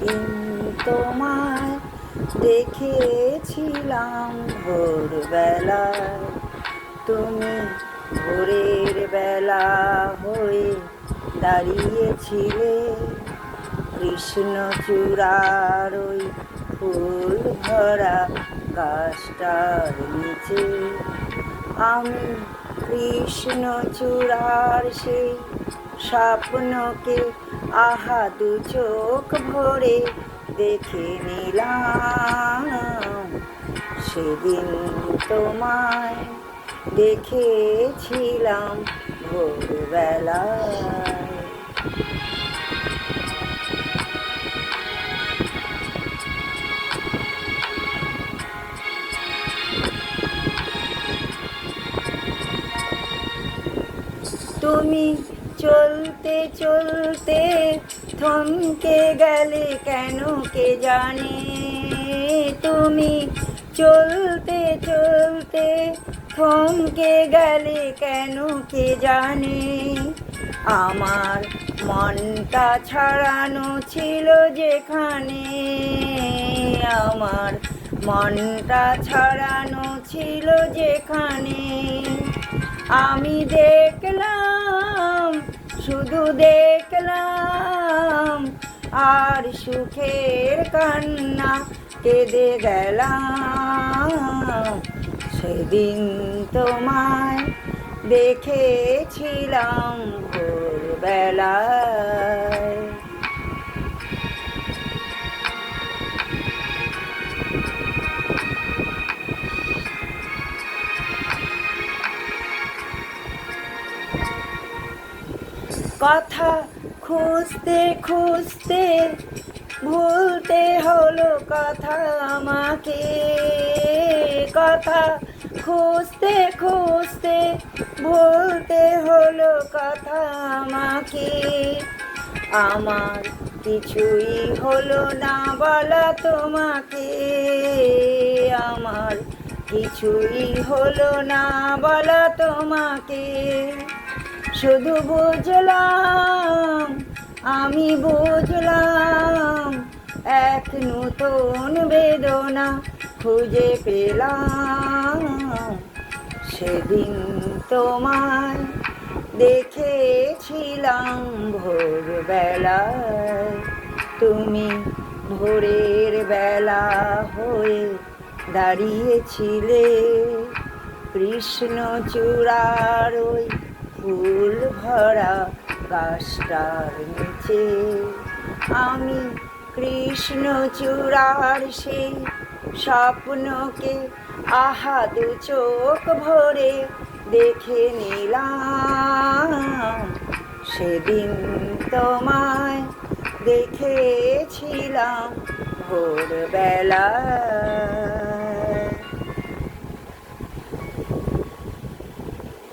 সেদিন তোমায় দেখেছিলাম ভোরবেলায়, তুমি ভোরের বেলা হয়ে দাঁড়িয়েছিলে কৃষ্ণচূড়ার ওই ফুল ভরা গাছটার নিচে। আমি কৃষ্ণচূড়ার সেই স্বপ্নকে আহা দু চোখ ভরে দেখে নিলাম। সেদিন তোমায় দেখেছিলাম ভোরবেলায়। তুমি চলতে চলতে থমকে গেলে কেন কে জানে। তুমি চলতে চলতে থমকে গেলে কেন কে জানে। আমার মনটা ছাড়ানো ছিল যেখানে, আমার মনটা ছাড়ানো ছিল যেখানে। আমি দেখলাম, শুধু দেখলাম, আর সুখের কান্না কেঁদে গেলাম। সেদিন তোমায় দেখেছিলাম ভোরবেলায়। কথা খুঁজতে খুঁজতে ভুলতে হলো কথা আমাকে। কথা খুঁজতে খুঁজতে ভুলতে হলো কথা আমাকে। আমার কিছুই হলো না বলা তোমাকে, আমার কিছুই হলো না বলা তোমাকে। শুধু বুঝলাম, আমি বুঝলাম, এক নতুন বেদনা খুঁজে পেলাম। সেদিন তোমায় দেখেছিলাম ভোরবেলায়, তুমি ভোরের বেলা হয়ে দাঁড়িয়েছিলে কৃষ্ণচূড়ার ওই ফুল ভরা গাছটার নিচে। আমি কৃষ্ণচূড়ার সেই স্বপ্নকে আহা দু চোখ ভরে দেখে নিলাম। সেদিন তোমায় দেখেছিলাম ভোরবেলায়।